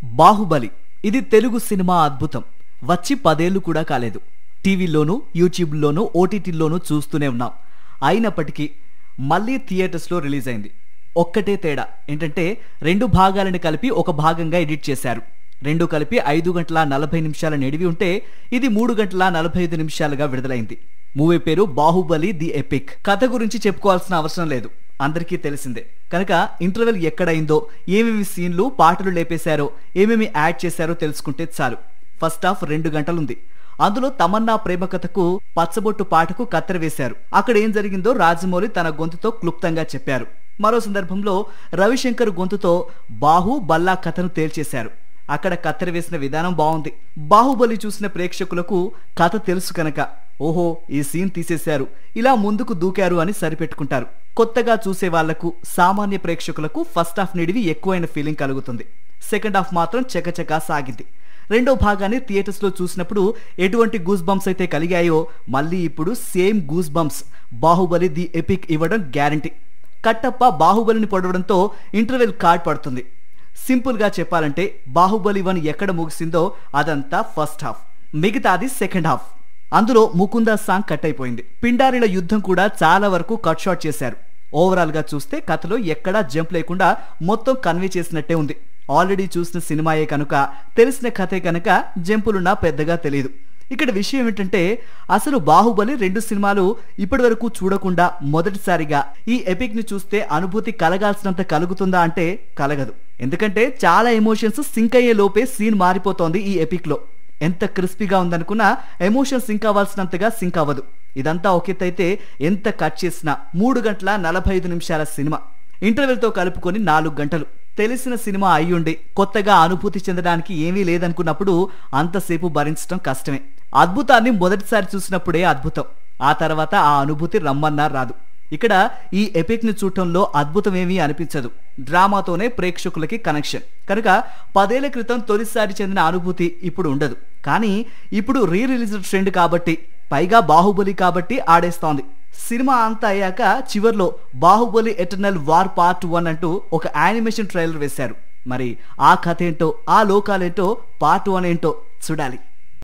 బాహుబలి ఇది తెలుగు సినిమా అద్భుతం. వచ్చి 10 ఏళ్లు కూడా కాలేదు. టీవీలోనూ యూట్యూబ్లోనూ ఓటీటీలోనూ చూస్తూనే ఉన్నాం. అయినప్పటికీ మళ్ళీ థియేటర్స్లో రిలీజ్ అయింది. ఒక్కటే తేడా ఏంటంటే 2 భాగాలను కలిపి ఒక భాగంగా ఎడిట్ చేశారు. 2 కలిపి 5 గంటల 40 నిమిషాల నిడివి ఉంటే ఇది 3 గంటల 45 నిమిషాలుగా విడుదలైంది. మూవీ పేరు బాహుబలి ది ఎపిక్. కథ గురించి చెప్పుకోవాల్సిన అవసరం లేదు, అందరికీ తెలిసిందే. కనుక ఇంటర్వెల్ ఎక్కడైందో, ఏమేమి సీన్లు పాటలు లేపేశారో, ఏమేమి యాడ్ చేశారో తెలుసుకుంటే చాలు. First half 2 గంటలుంది. అందులో తమన్నా ప్రేమ కథకు పచ్చబొట్టు పాటకు కత్తెర వేశారు. అక్కడ ఏం జరిగిందో రాజమౌళి తన గొంతుతో క్లుప్తంగా చెప్పారు. మరో సందర్భంలో రవిశంకర్ గొంతుతో బాహు బల్లా కథను తేల్చేశారు. అక్కడ కత్తెర వేసిన విధానం బాగుంది. బాహుబలి చూసిన ప్రేక్షకులకు కథ తెలుసు కనుక ఓహో ఈ సీన్ తీసేశారు, ఇలా ముందుకు దూకారు అని సరిపెట్టుకుంటారు. కొత్తగా చూసే వాళ్లకు, సామాన్య ప్రేక్షకులకు ఫస్ట్ హాఫ్ నిడివి ఎక్కువైన ఫీలింగ్ కలుగుతుంది. సెకండ్ హాఫ్ మాత్రం చకచకా సాగింది. రెండో భాగాన్ని థియేటర్స్ లో చూసినప్పుడు ఎటువంటి గూస్ బంప్స్ అయితే కలిగాయో మళ్ళీ ఇప్పుడు same goose bumps Baahubali the epic ఇవ్వడం గ్యారంటీ. కట్టప్ప బాహుబలిని పొడవడంతో ఇంటర్వెల్ కార్డ్ పడుతుంది. సింపుల్ గా చెప్పాలంటే బాహుబలి 1 ఎక్కడ ముగిసిందో అదంతా ఫస్ట్ హాఫ్, మిగతాది సెకండ్ హాఫ్. అందులో ముకుంద సాంగ్ కట్ అయిపోయింది. పిండారిల యుద్ధం కూడా చాలా వరకు కట్ షాట్ చేశారు. ఓవరాల్ గా చూస్తే కథలో ఎక్కడా జంప్ లేకుండా మొత్తం కన్వే చేసినట్టే ఉంది. ఆల్రెడీ చూసిన సినిమాయే కనుక, తెలిసిన కథే కనుక జంపులున్నా పెద్దగా తెలియదు. ఇక్కడ విషయం ఏంటంటే అసలు బాహుబలి 2 సినిమాలు ఇప్పటి వరకు చూడకుండా మొదటిసారిగా ఈ ఎపిక్ ని చూస్తే అనుభూతి కలగాల్సినంత కలుగుతుందా అంటే కలగదు. ఎందుకంటే చాలా ఎమోషన్స్ సింక్ అయ్యే లోపే సీన్ మారిపోతోంది. ఈ ఎపిక్ లో ఎంత క్రిస్పీగా ఉందనుకున్నా ఎమోషన్ సింక్ అవ్వాల్సినంతగా సింక్ అవ్వదు. ఇదంతా ఒకెత్తైతే ఎంత కట్ చేసినా 3 గంటల 45 నిమిషాల సినిమా ఇంటర్వెల్ తో కలుపుకొని 4 గంటలు. తెలిసిన సినిమా అయ్యుండి కొత్తగా అనుభూతి చెందడానికి ఏమీ లేదనుకున్నప్పుడు అంతసేపు భరించడం కష్టమే. అద్భుతాన్ని మొదటిసారి చూసినప్పుడే అద్భుతం, ఆ తర్వాత ఆ అనుభూతి రమ్మన్నా రాదు. ఇక్కడ ఈ ఎపిక్ ని చూడటంలో అద్భుతం ఏమీ అనిపించదు. డ్రామాతోనే ప్రేక్షకులకి కనెక్షన్ కనుక 10 ఏళ్ల క్రితం తొలిసారి చెందిన అనుభూతి ఇప్పుడు ఉండదు. కానీ ఇప్పుడు రీ రిలీజ్ ట్రెండ్ కాబట్టి, పైగా బాహుబలి కాబట్టి ఆడేస్తోంది. సినిమా అంతా అయ్యాక చివర్లో బాహుబలి ఎటర్నల్ వార్ పార్ట్ 1 అంటూ ఒక యానిమేషన్ ట్రైలర్ వేశారు. మరి ఆ కథ ఏంటో, ఆ లోకాలేంటో, పార్ట్ 1 ఏంటో చూడాలి.